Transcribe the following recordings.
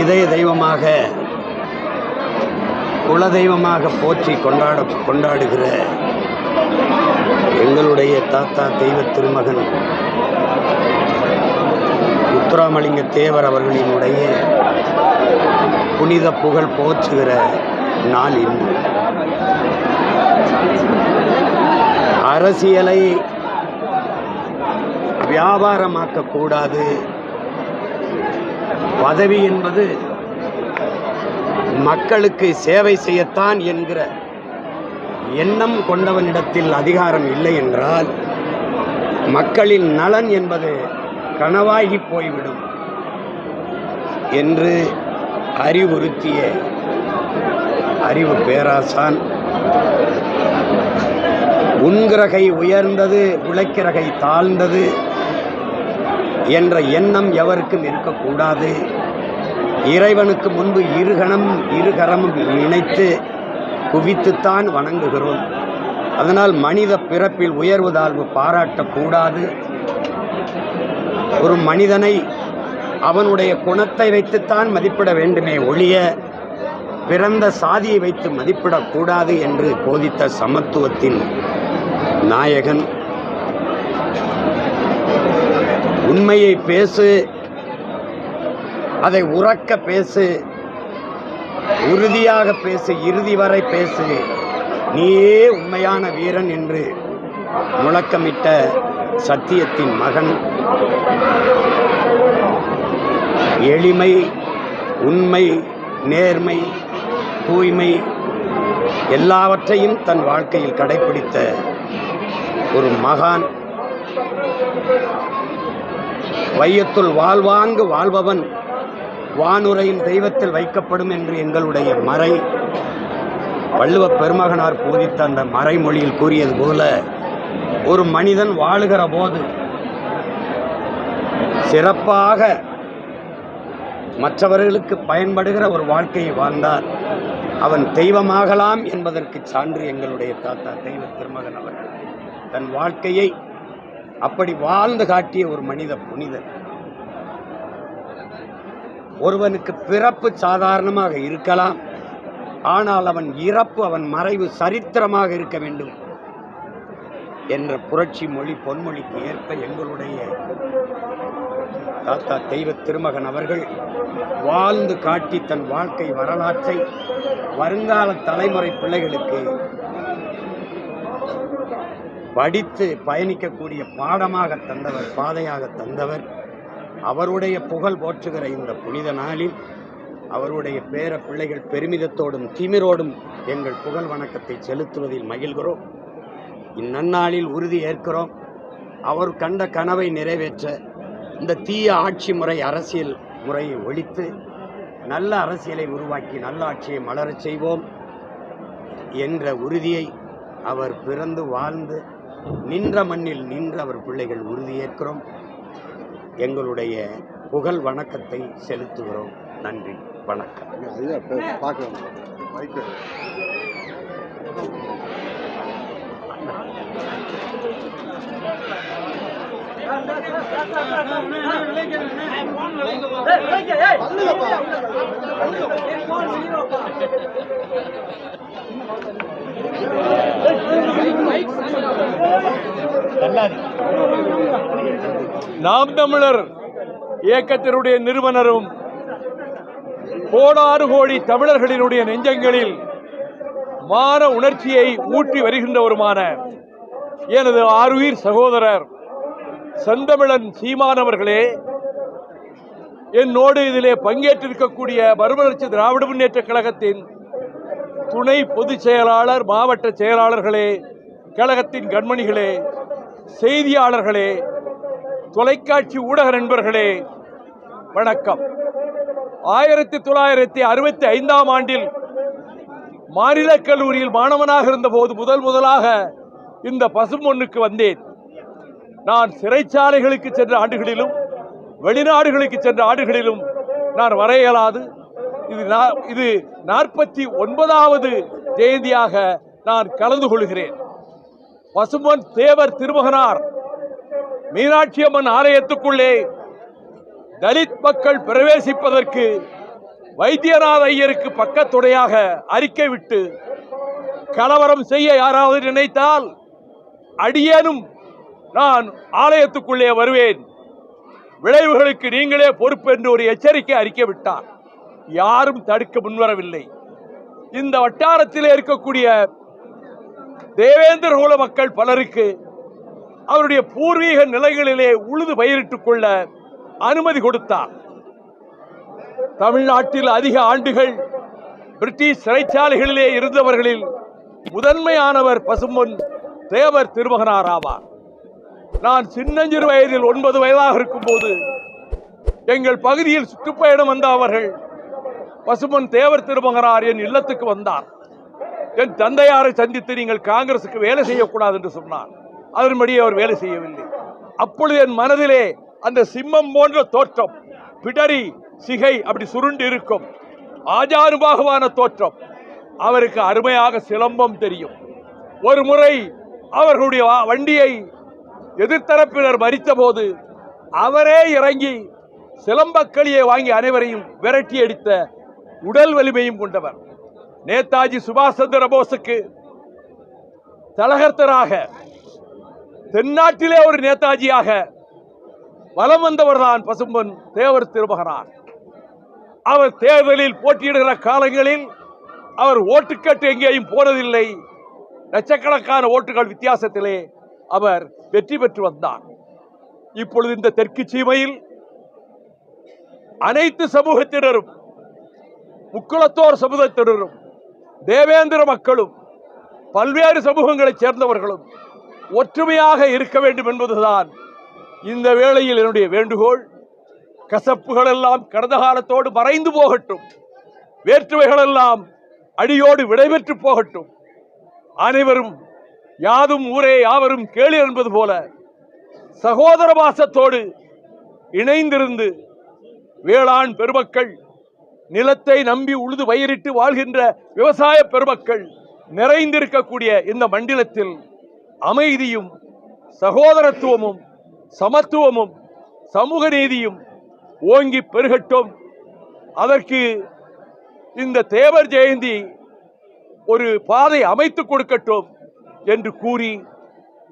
இதய தெய்வமாக, குலதெய்வமாக போற்றி கொண்டாடுகிற எங்களுடைய தாத்தா தெய்வ திருமகன் முத்துராமலிங்க தேவர் அவர்களினுடைய புனித புகழ் போற்றுகிற நாள் இன்று. அரசியலை வியாபாரமாக்கக்கூடாது. பதவி என்பது மக்களுக்கு சேவை செய்யத்தான் என்கிற எண்ணம் கொண்டவனிடத்தில் அதிகாரம் இல்லை என்றால் மக்களின் நலன் என்பது கனவாகி போய்விடும் என்று அறிவுறுத்திய அறிவு பேராசான், உண்கிரகை உயர்ந்தது உழைக்கிறகை தாழ்ந்தது என்ற எண்ணம் எவருக்கும் இருக்கக்கூடாது. இறைவனுக்கு முன்பு இருகரமும் இணைத்து குவித்துத்தான் வணங்குகிறோம். அதனால் மனித பிறப்பில் உயர்வு தாழ்வு பாராட்டக்கூடாது. ஒரு மனிதனை அவனுடைய குணத்தை வைத்துத்தான் மதிப்பிட வேண்டுமே ஒழிய பிறந்த சாதியை வைத்து மதிப்பிடக்கூடாது என்று போதித்த சமத்துவத்தின் நாயகன், உண்மையை பேசு, அதை உறக்க பேசு, உறுதியாக பேசு, இறுதி வரை பேசு, நீயே உண்மையான வீரன் என்று முழக்கமிட்ட சத்தியத்தின் மகன், எளிமை, உண்மை, நேர்மை, தூய்மை எல்லாவற்றையும் தன் வாழ்க்கையில் கடைபிடித்த ஒரு மகான். வையத்துள் வாழ்வாங்கு வாழ்பவன் வானுரையும் தெய்வத்தில் வைக்கப்படும் என்று எங்களுடைய மறை வள்ளுவ பெருமகனார் போதித்த அந்த மறைமொழியில் கூறியது போல, ஒரு மனிதன் வாழுகிற போது சிறப்பாக மற்றவர்களுக்கு பயன்படுகிற ஒரு வாழ்க்கையை வாழ்ந்தால் அவன் தெய்வமாகலாம் என்பதற்கு சான்று எங்களுடைய தாத்தா தெய்வ திருமகன் அவர்கள். தன் வாழ்க்கையை அப்படி வாழ்ந்து காட்டிய ஒரு மனித புனிதன். ஒருவனுக்கு பிறப்பு சாதாரணமாக இருக்கலாம், ஆனால் அவன் இறப்பு, அவன் மறைவு சரித்திரமாக இருக்க வேண்டும் என்ற புரட்சி மொழி பொன்மொழிக்கு ஏற்ப எங்களுடைய தாத்தா தெய்வ திருமகன் அவர்கள் வாழ்ந்து காட்டி தன் வாழ்க்கை வரலாற்றை வருங்கால தலைமுறை பிள்ளைகளுக்கு படித்து பயணிக்கக்கூடிய பாடமாக தந்தவர், பாதையாக தந்தவர். அவருடைய புகழ் போற்றுகிற இந்த புனித நாளில் அவருடைய பேர பிள்ளைகள் பெருமிதத்தோடும் திமிரோடும் எங்கள் புகழ் வணக்கத்தை செலுத்துவதில் மகிழ்கிறோம். இந்நன்னாளில் உறுதி ஏற்கிறோம். அவர் கண்ட கனவை நிறைவேற்ற இந்த தீய ஆட்சி முறை, அரசியல் முறையை ஒழித்து நல்ல அரசியலை உருவாக்கி நல்ல ஆட்சியை மலரச் செய்வோம் என்ற உறுதியை அவர் பிறந்து வாழ்ந்து நின்ற மண்ணில் நின்று அவர் பிள்ளைகள் உறுதியேற்கிறோம். எங்களுடைய புகழ் வணக்கத்தை செலுத்துகிறோம். நன்றி, வணக்கம். நாம் தமிழர் இயக்கத்தினுடைய நிறுவனரும் கோடாறு கோடி தமிழர்களினுடைய நெஞ்சங்களில் மான உணர்ச்சியை ஊட்டி வருகின்றவருமான எனது ஆருயிர் சகோதரர் செந்தமிழன் சீமானவர்களே, என்னோடு இதிலே பங்கேற்றிருக்கக்கூடிய மறுமலர்ச்சி திராவிட முன்னேற்ற கழகத்தின் துணை பொதுச் செயலாளர், மாவட்ட செயலாளர்களே, கழகத்தின் கண்மணிகளே, செய்தியாளர்களே, தொலைக்காட்சி ஊடக நண்பர்களே, வணக்கம். 1965ஆம் ஆண்டில் மாநில கல்லூரியில் மாணவனாக இருந்தபோது முதலாக இந்த பசும்பொன்னுக்கு வந்தேன். நான் சிறைச்சாலைகளுக்கு சென்ற ஆண்டுகளிலும் வெளிநாடுகளுக்கு சென்ற ஆண்டுகளிலும் நான் வர இயலாது. இது 49வது ஜெயந்தியாக நான் கலந்து கொள்கிறேன். பசும்பொன் தேவர் திருமகனார் மீனாட்சி அம்மன் ஆலயத்துக்குள்ளே தலித் மக்கள் பிரவேசிப்பதற்கு வைத்தியநாத ஐயருக்கு பக்கத்துணையாக அறிக்கை விட்டு கலவரம் செய்ய யாராவது நினைத்தால் அடியேனும் நான் ஆலயத்துக்குள்ளே வருவேன், விளைவுகளுக்கு நீங்களே பொறுப்பு என்று ஒரு எச்சரிக்கை அறிக்கை விட்டார். யாரும் தடுக்க முன்வரவில்லை. இந்த வட்டாரத்திலே இருக்கக்கூடிய தேவேந்திர குல மக்கள் பலருக்கு அவருடைய பூர்வீக நிலைகளிலே உழுது பயிரிட்டுக் கொள்ள அனுமதி கொடுத்தார். தமிழ்நாட்டில் அதிக ஆண்டுகள் பிரிட்டிஷ் சிறைச்சாலைகளிலே இருந்தவர்களில் முதன்மையானவர் பசும்பொன் தேவர் திருமகனார் ஆவார். நான் சின்னஞ்சிறு வயதில் 9 வயதாக இருக்கும் போது எங்கள் பகுதியில் சுற்றுப்பயணம் வந்த அவர்கள் பசும்பொன் தேவர் திருமகனார் என் இல்லத்துக்கு வந்தார். என் தந்தையாரை சந்தித்து நீங்கள் காங்கிரசுக்கு வேலை செய்யக்கூடாது என்று சொன்னார். அதன்படி அவர் வேலை செய்யவில்லை. அப்பொழுது என் மனதிலே அந்த சிம்மம் போன்ற தோற்றம், பிடரி சிகை அப்படி சுருண்டு இருக்கும் ஆஜானுபாகவான தோற்றம். அவருக்கு அருமையாக சிலம்பம் தெரியும். ஒரு முறை அவர்களுடைய வண்டியை எதிர்த்தரப்பினர் மறித்த போது அவரே இறங்கி சிலம்பக்களியை வாங்கி அனைவரையும் விரட்டி அடித்த உடல் வலிமையும் கொண்டவர். நேதாஜி சுபாஷ் சந்திர போஸுக்கு தலகர்த்தராக தென்னாட்டிலே ஒரு நேதாஜியாக வலம் வந்தவர்தான் பசும்பொன் தேவர் திருமகனார். அவர் தேர்தலில் போட்டியிடுகிற காலங்களில் அவர் ஓட்டுக்கட்டு எங்கேயும் போனதில்லை. லட்சக்கணக்கான ஓட்டுகள் வித்தியாசத்திலே அவர் வெற்றி பெற்று வந்தார். இப்பொழுது இந்த தெற்கு சீமையில் அனைத்து சமூகத்தினரும், முக்குளத்தோர் சமூகத்தினரும், தேவேந்திர மக்களும், பல்வேறு சமூகங்களைச் சேர்ந்தவர்களும் ஒற்றுமையாக இருக்க வேண்டும் என்பதுதான் இந்த வேளையில் என்னுடைய வேண்டுகோள். கசப்புகள் எல்லாம் கடந்த காலத்தோடு மறைந்து போகட்டும். வேற்றுமைகள் எல்லாம் அடியோடு விடைபெற்று போகட்டும். அனைவரும் யாதும் ஊரே யாவரும் கேளு என்பது போல சகோதர பாசத்தோடு இணைந்திருந்து வேளாண் பெருமக்கள், நிலத்தை நம்பி உழுது பயிரிட்டு வாழ்கின்ற விவசாய பெருமக்கள் நிறைந்திருக்கக்கூடிய இந்த மண்டலத்தில் அமைதியும் சகோதரத்துவமும் சமத்துவமும் சமூக நீதியும் ஓங்கி பெருகட்டும். அதற்கு இந்த தேவர் ஜெயந்தி ஒரு பாதை அமைத்து கொடுக்கட்டும் என்று கூறி,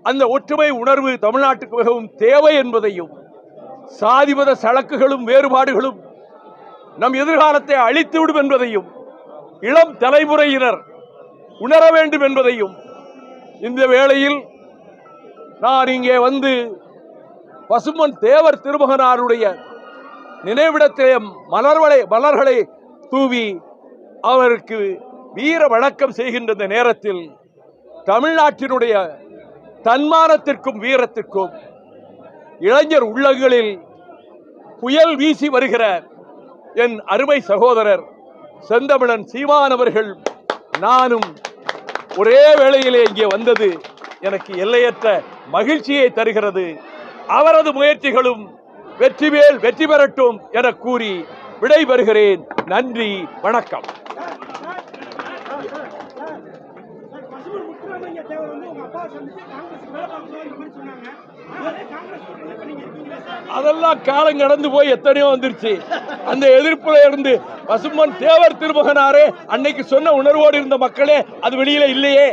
அந்த ஒற்றுமை உணர்வு தமிழ்நாட்டுக்கு மிகவும் தேவை என்பதையும், சாதிமத சழக்குகளும் வேறுபாடுகளும் நம் எதிர்காலத்தை அழித்துவிடும் என்பதையும் இளம் தலைமுறையினர் உணர வேண்டும் என்பதையும் இந்த வேளையில் நான் இங்கே வந்து பசும்பொன் தேவர் திருமகனாருடைய நினைவிடத்திலே மலர்களை தூவி அவருக்கு வீர வணக்கம் செய்கின்ற இந்த நேரத்தில் தமிழ்நாட்டினுடைய தன்மானத்திற்கும் வீரத்திற்கும் இளைஞர் உள்ளங்களில் புயல் வீசி வருகிற என் அருமை சகோதரர் செந்தமிழன் சீமான் அவர்கள் நானும் ஒரே வேளையிலே இங்கே வந்தது எனக்கு எல்லையற்ற மகிழ்ச்சியை தருகிறது. அவரது முயற்சிகளும் வெற்றி பெறட்டும் என கூறி விடைபெறுகிறேன். நன்றி, வணக்கம். அதெல்லாம் காலம் கடந்து போய் எத்தனையோ வந்துருச்சு. அந்த எதிர்ப்புல இருந்து பசும்பொன் தேவர் திருமகனாரே அன்னைக்கு சொன்ன உணர்வோடு இருந்த மக்களே அது வெளியில இல்லையே.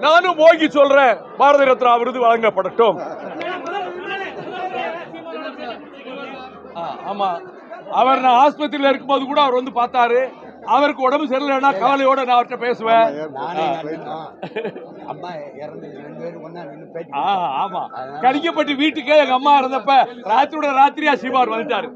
நானும் போகி சொல்றேன், பாரத ரத்னா விருது வழங்கப்படட்டும். ஆமா, அவர் நான் ஆஸ்பத்திரியில் இருக்கும்போது கூட அவர் வந்து பார்த்தாரு. அவருக்கு உடம்பு சரியில்லைன்னா கவலையோட நான் அவர்கிட்ட பேசுவேன். ஆமா, கணிக்கப்பட்டு வீட்டுக்கே எங்க அம்மா இருந்தப்ப ராத்திரியா சீமான் வந்துட்டாரு.